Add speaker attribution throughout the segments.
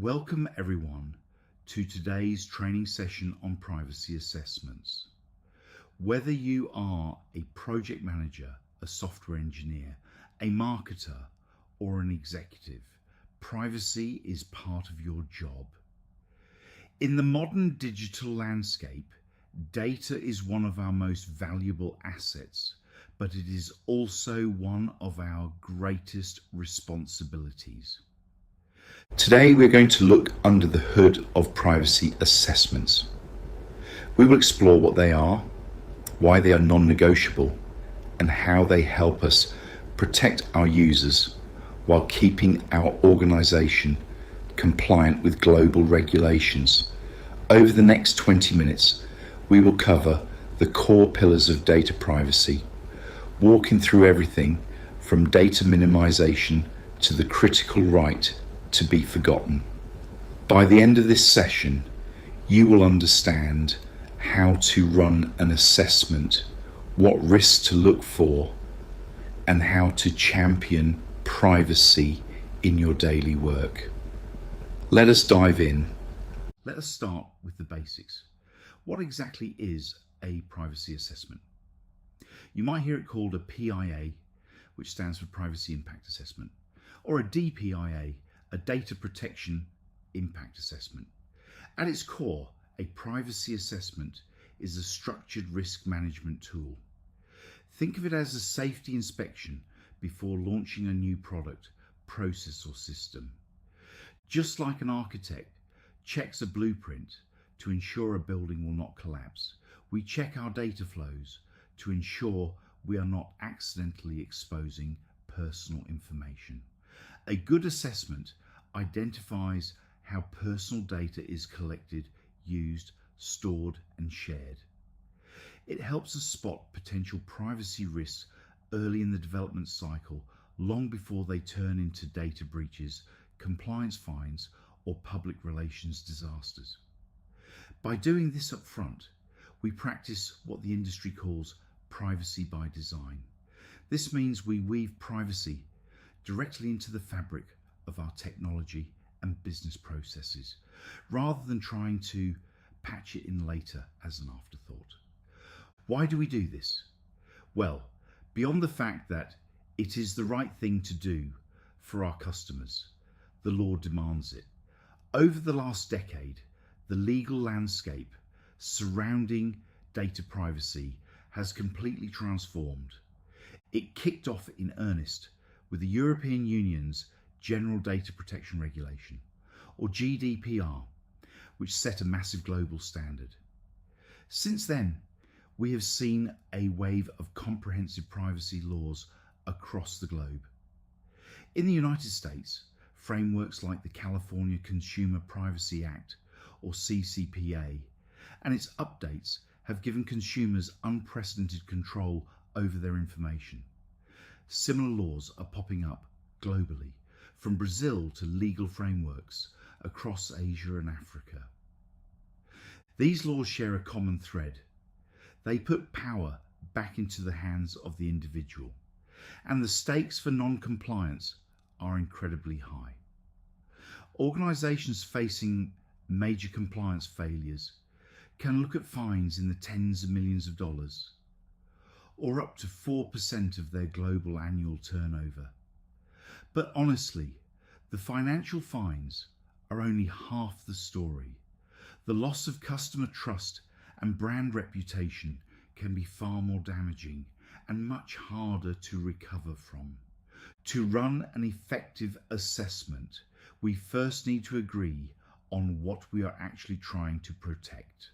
Speaker 1: Welcome everyone to today's training session on privacy assessments. Whether you are a project manager, a software engineer, a marketer, or an executive, privacy is part of your job. In the modern digital landscape, data is one of our most valuable assets, but it is also one of our greatest responsibilities. Today we're going to look under the hood of privacy assessments. We will explore what they are, why they are non-negotiable, and how they help us protect our users while keeping our organization compliant with global regulations. Over the next 20 minutes, we will cover the core pillars of data privacy, walking through everything from data minimization to the critical right to be forgotten. By the end of this session, you will understand how to run an assessment, what risks to look for, and how to champion privacy in your daily work. Let us dive in. Let us start with the basics. What exactly is a privacy assessment? You might hear it called a PIA, which stands for Privacy Impact Assessment, or a DPIA, a Data Protection Impact Assessment. At its core, a privacy assessment is a structured risk management tool. Think of it as a safety inspection before launching a new product, process, or system. Just like an architect checks a blueprint to ensure a building will not collapse, we check our data flows to ensure we are not accidentally exposing personal information. A good assessment identifies how personal data is collected, used, stored, and shared. It helps us spot potential privacy risks early in the development cycle, long before they turn into data breaches, compliance fines, or public relations disasters. By doing this up front, we practice what the industry calls privacy by design. This means we weave privacy directly into the fabric of our technology and business processes, rather than trying to patch it in later as an afterthought. Why do we do this? Well, beyond the fact that it is the right thing to do for our customers, the law demands it. Over the last decade, the legal landscape surrounding data privacy has completely transformed. It kicked off in earnest with the European Union's General Data Protection Regulation, or GDPR, which set a massive global standard. Since then, we have seen a wave of comprehensive privacy laws across the globe. In the United States, frameworks like the California Consumer Privacy Act, or CCPA, and its updates have given consumers unprecedented control over their information. Similar laws are popping up globally, from Brazil to legal frameworks across Asia and Africa. These laws share a common thread. They put power back into the hands of the individual, and the stakes for non-compliance are incredibly high. Organizations facing major compliance failures can look at fines in the tens of millions of dollars, or up to 4% of their global annual turnover. But honestly, the financial fines are only half the story. The loss of customer trust and brand reputation can be far more damaging and much harder to recover from. To run an effective assessment, we first need to agree on what we are actually trying to protect.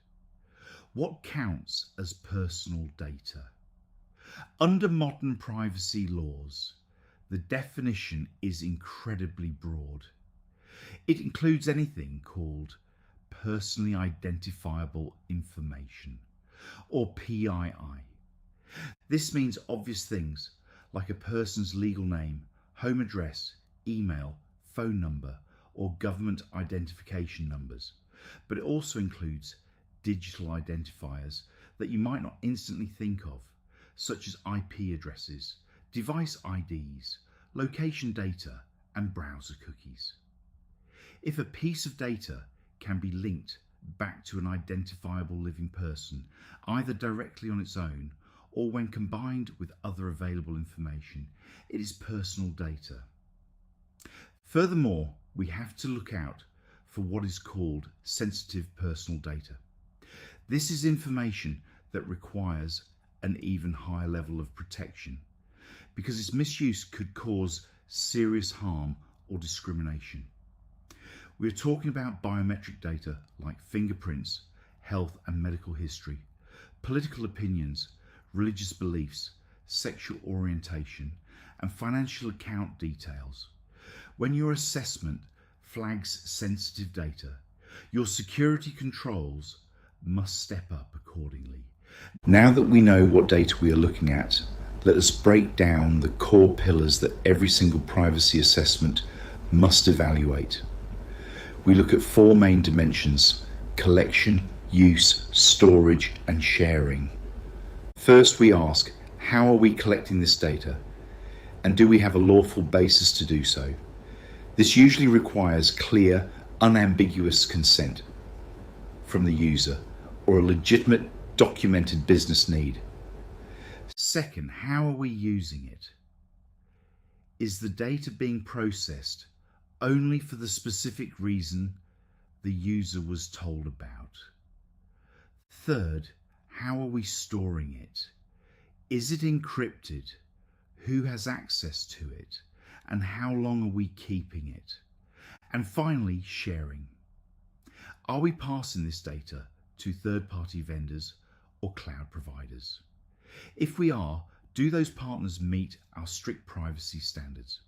Speaker 1: What counts as personal data? Under modern privacy laws, the definition is incredibly broad. It includes anything called personally identifiable information, or PII. This means obvious things like a person's legal name, home address, email, phone number, or government identification numbers, but it also includes digital identifiers that you might not instantly think of, such as IP addresses, device IDs, location data, and browser cookies. If a piece of data can be linked back to an identifiable living person, either directly on its own or when combined with other available information, it is personal data. Furthermore, we have to look out for what is called sensitive personal data. This is information that requires an even higher level of protection because its misuse could cause serious harm or discrimination. We are talking about biometric data like fingerprints, health and medical history, political opinions, religious beliefs, sexual orientation, and financial account details. When your assessment flags sensitive data, your security controls must step up accordingly. Now that we know what data we are looking at, let us break down the core pillars that every single privacy assessment must evaluate. We look at four main dimensions: collection, use, storage, and sharing. First, we ask, how are we collecting this data? And do we have a lawful basis to do so? This usually requires clear, unambiguous consent from the user or a legitimate, documented business need. Second, how are we using it? Is the data being processed only for the specific reason the user was told about? Third, how are we storing it? Is it encrypted? Who has access to it? And how long are we keeping it? And finally, sharing. Are we passing this data to third-party vendors or cloud providers? If we are, do those partners meet our strict privacy standards?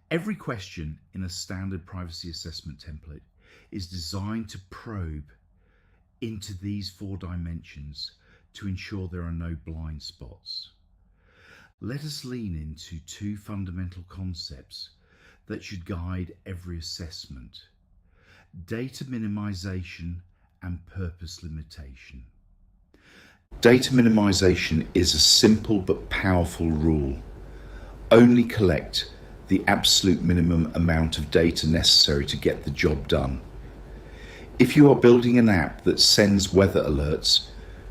Speaker 1: Every question in a standard privacy assessment template is designed to probe into these four dimensions to ensure there are no blind spots. Let us lean into two fundamental concepts that should guide every assessment: data minimization and purpose limitation. Data minimization is a simple but powerful rule. Only collect the absolute minimum amount of data necessary to get the job done. If you are building an app that sends weather alerts,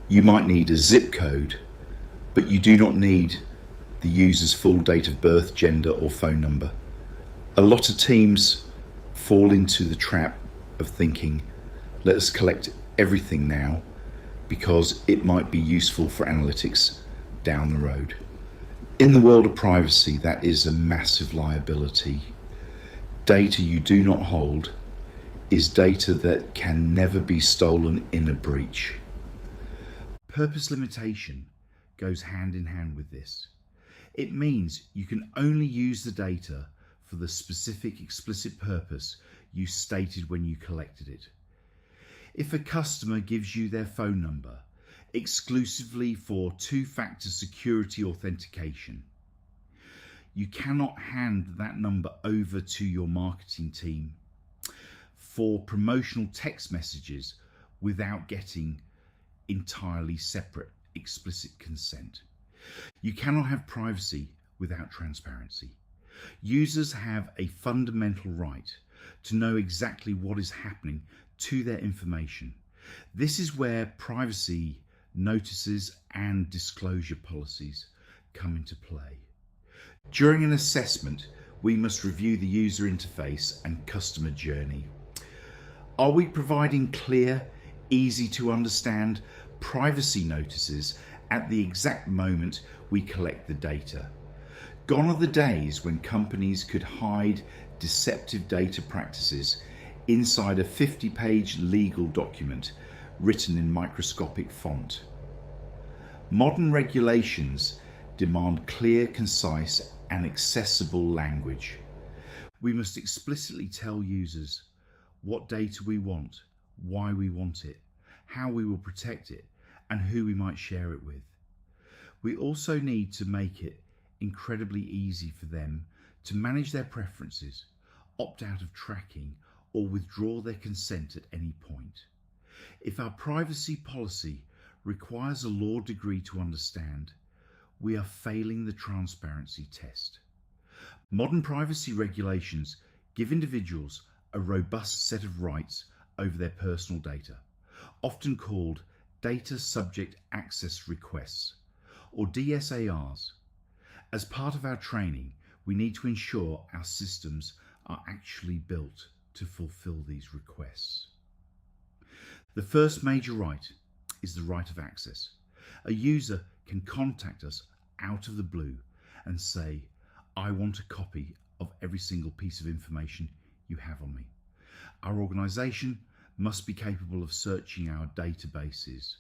Speaker 1: you might need a zip code, but you do not need the user's full date of birth, gender, or phone number. A lot of teams fall into the trap of thinking, let us collect everything now because it might be useful for analytics down the road. In the world of privacy, that is a massive liability. Data you do not hold is data that can never be stolen in a breach. Purpose limitation goes hand in hand with this. It means you can only use the data for the specific explicit purpose you stated when you collected it. If a customer gives you their phone number exclusively for two-factor security authentication, you cannot hand that number over to your marketing team for promotional text messages without getting entirely separate explicit consent. You cannot have privacy without transparency. Users have a fundamental right to know exactly what is happening to their information. This is where privacy notices and disclosure policies come into play. During an assessment, we must review the user interface and customer journey. Are we providing clear, easy to understand privacy notices at the exact moment we collect the data? Gone are the days when companies could hide deceptive data practices inside a 50-page legal document written in microscopic font. Modern regulations demand clear, concise, and accessible language. We must explicitly tell users what data we want, why we want it, how we will protect it, and who we might share it with. We also need to make it incredibly easy for them to manage their preferences, opt out of tracking, or withdraw their consent at any point. If our privacy policy requires a law degree to understand, we are failing the transparency test. Modern privacy regulations give individuals a robust set of rights over their personal data, often called Data Subject Access Requests, or DSARs. As part of our training, we need to ensure our systems are actually built to fulfill these requests. The first major right is the right of access. A user can contact us out of the blue and say, I want a copy of every single piece of information you have on me. Our organisation must be capable of searching our databases,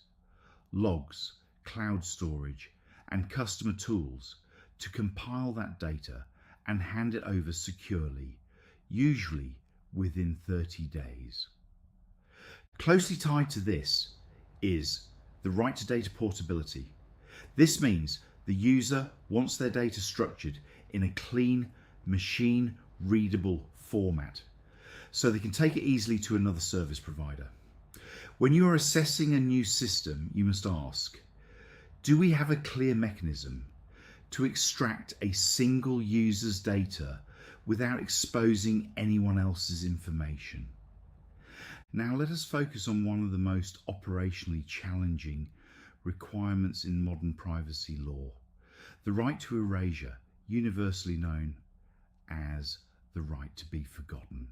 Speaker 1: logs, cloud storage, and customer tools to compile that data and hand it over securely, usually within 30 days. Closely tied to this is the right to data portability. This means the user wants their data structured in a clean, machine-readable format, so they can take it easily to another service provider. When you are assessing a new system, you must ask, do we have a clear mechanism to extract a single user's data without exposing anyone else's information? Now let us focus on one of the most operationally challenging requirements in modern privacy law, the right to erasure, universally known as the right to be forgotten.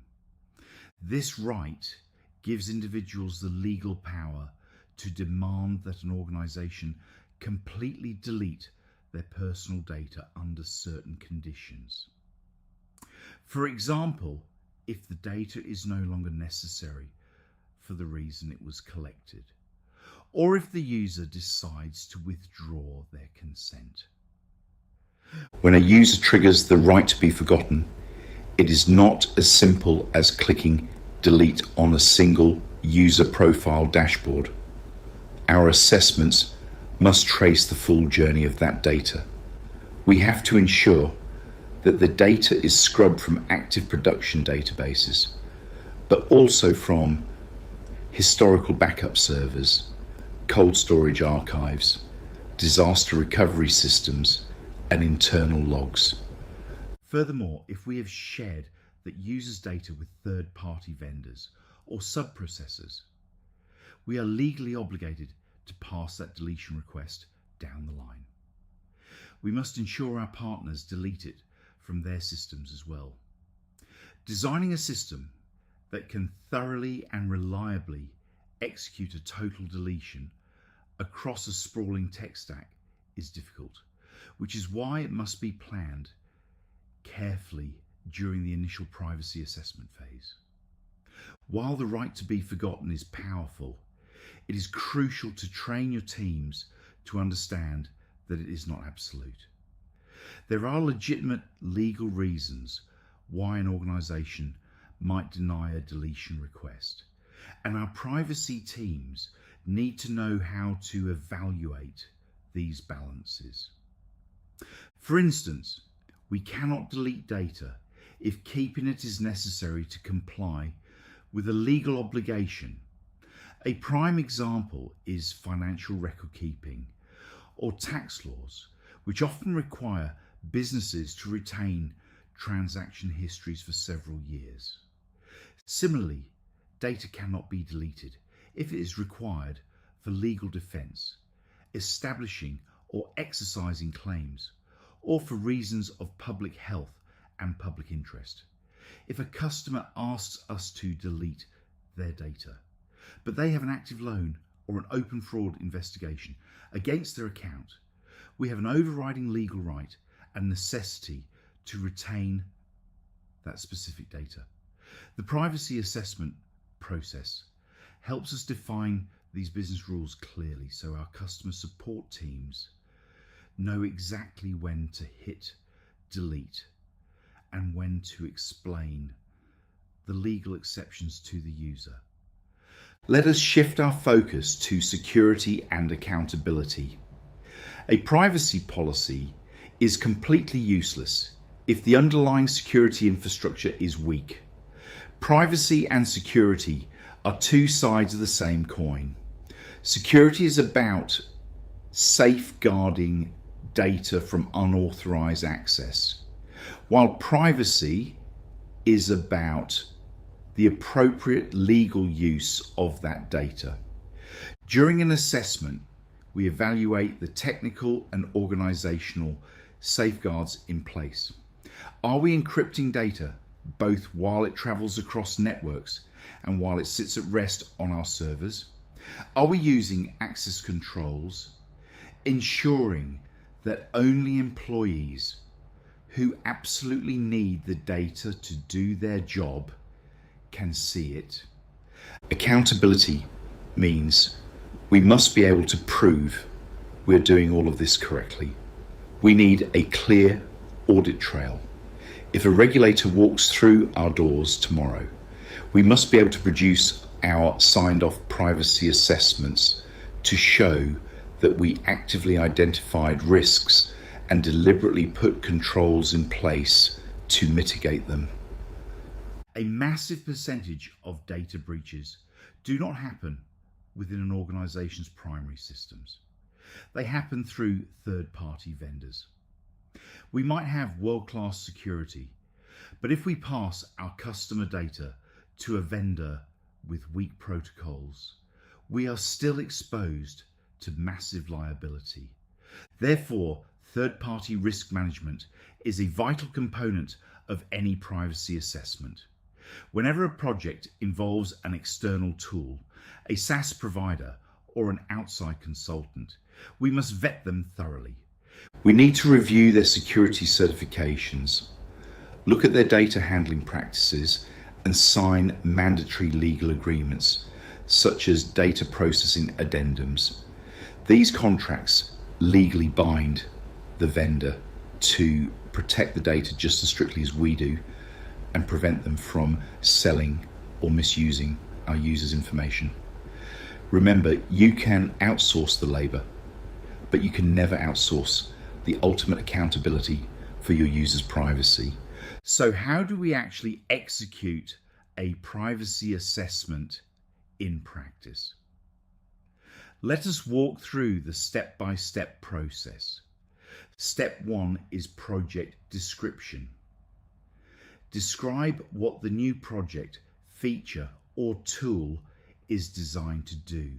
Speaker 1: This right gives individuals the legal power to demand that an organisation completely delete their personal data under certain conditions. For example, if the data is no longer necessary for the reason it was collected, or if the user decides to withdraw their consent. When a user triggers the right to be forgotten, it is not as simple as clicking delete on a single user profile dashboard. Our assessments must trace the full journey of that data. We have to ensure that the data is scrubbed from active production databases, but also from historical backup servers, cold storage archives, disaster recovery systems, and internal logs. Furthermore, if we have shared that users' data with third-party vendors or sub-processors, we are legally obligated to pass that deletion request down the line. We must ensure our partners delete it from their systems as well. Designing a system that can thoroughly and reliably execute a total deletion across a sprawling tech stack is difficult, which is why it must be planned carefully during the initial privacy assessment phase. While the right to be forgotten is powerful, it is crucial to train your teams to understand that it is not absolute. There are legitimate legal reasons why an organisation might deny a deletion request, and our privacy teams need to know how to evaluate these balances. For instance, we cannot delete data if keeping it is necessary to comply with a legal obligation. A prime example is financial record keeping or tax laws, which often require businesses to retain transaction histories for several years. Similarly, data cannot be deleted if it is required for legal defence, establishing or exercising claims, or for reasons of public health and public interest. If a customer asks us to delete their data, but they have an active loan or an open fraud investigation against their account, we have an overriding legal right and necessity to retain that specific data. The privacy assessment process helps us define these business rules clearly so our customer support teams know exactly when to hit delete and when to explain the legal exceptions to the user. Let us shift our focus to security and accountability. A privacy policy is completely useless if the underlying security infrastructure is weak. Privacy and security are two sides of the same coin. Security is about safeguarding data from unauthorized access, while privacy is about the appropriate legal use of that data. During an assessment, we evaluate the technical and organizational safeguards in place. Are we encrypting data both while it travels across networks and while it sits at rest on our servers? Are we using access controls, ensuring that only employees who absolutely need the data to do their job can see it? Accountability means we must be able to prove we're doing all of this correctly. We need a clear audit trail. If a regulator walks through our doors tomorrow, we must be able to produce our signed off privacy assessments to show that we actively identified risks and deliberately put controls in place to mitigate them. A massive percentage of data breaches do not happen within an organization's primary systems. They happen through third-party vendors. We might have world-class security, but if we pass our customer data to a vendor with weak protocols, we are still exposed to massive liability. Therefore, third-party risk management is a vital component of any privacy assessment. Whenever a project involves an external tool, a SaaS provider, or an outside consultant, we must vet them thoroughly. We need to review their security certifications, look at their data handling practices, and sign mandatory legal agreements, such as data processing addendums. These contracts legally bind the vendor to protect the data just as strictly as we do and prevent them from selling or misusing our users' information. Remember, you can outsource the labor, but you can never outsource the ultimate accountability for your users' privacy. So how do we actually execute a privacy assessment in practice? Let us walk through the step-by-step process. Step 1 is project description. Describe what the new project, feature, or tool is designed to do.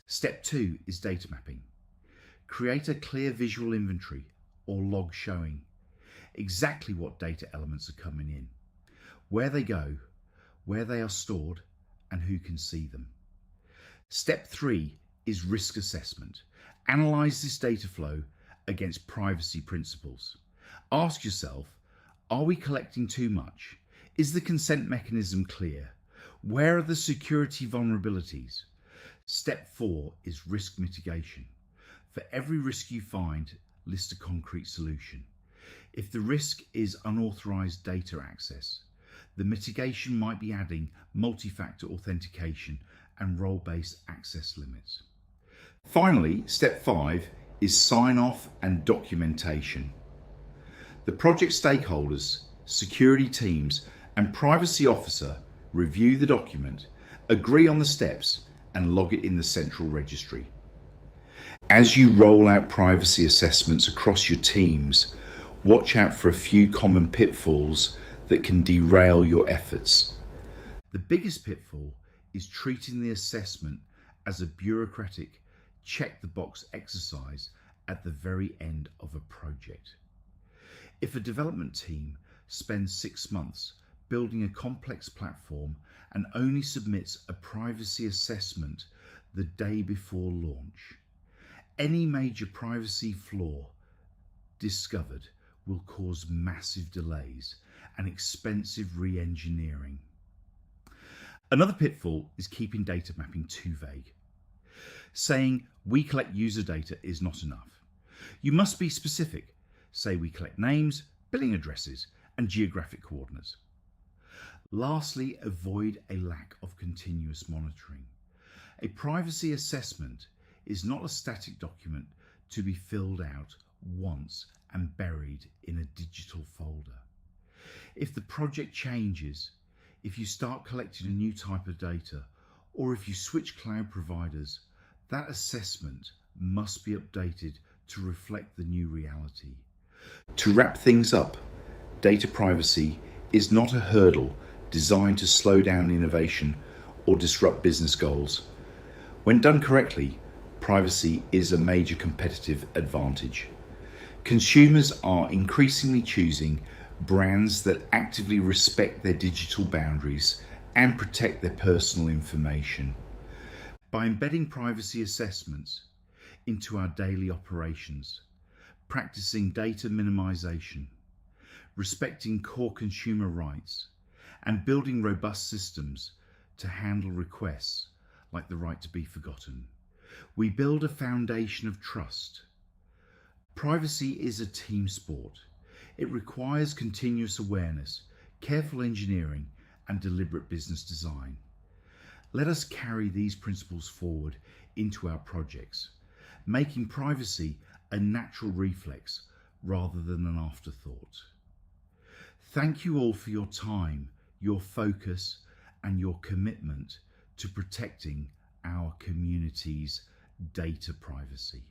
Speaker 1: Step 2 is data mapping. Create a clear visual inventory or log showing exactly what data elements are coming in, where they go, where they are stored, and who can see them. Step 3 is risk assessment. Analyze this data flow against privacy principles. Ask yourself, are we collecting too much? Is the consent mechanism clear? Where are the security vulnerabilities? Step 4 is risk mitigation. For every risk you find, list a concrete solution. If the risk is unauthorized data access, the mitigation might be adding multi-factor authentication and role-based access limits. Finally, step 5 is sign-off and documentation. The project stakeholders, security teams, and privacy officer review the document, agree on the steps, and log it in the central registry. As you roll out privacy assessments across your teams, watch out for a few common pitfalls that can derail your efforts. The biggest pitfall is treating the assessment as a bureaucratic check-the-box exercise at the very end of a project. If a development team spends 6 months building a complex platform and only submits a privacy assessment the day before launch, any major privacy flaw discovered will cause massive delays and expensive re-engineering. Another pitfall is keeping data mapping too vague. Saying we collect user data is not enough. You must be specific. Say we collect names, billing addresses, and geographic coordinates. Lastly, avoid a lack of continuous monitoring. A privacy assessment is not a static document to be filled out once and buried in a digital folder. If the project changes, if you start collecting a new type of data, or if you switch cloud providers, that assessment must be updated to reflect the new reality. To wrap things up, data privacy is not a hurdle designed to slow down innovation or disrupt business goals. When done correctly, privacy is a major competitive advantage. Consumers are increasingly choosing brands that actively respect their digital boundaries and protect their personal information. By embedding privacy assessments into our daily operations, practicing data minimization, respecting core consumer rights, and building robust systems to handle requests like the right to be forgotten, we build a foundation of trust. Privacy is a team sport. It requires continuous awareness, careful engineering, and deliberate business design. Let us carry these principles forward into our projects, making privacy a natural reflex rather than an afterthought. Thank you all for your time, your focus, and your commitment to protecting our community's data privacy.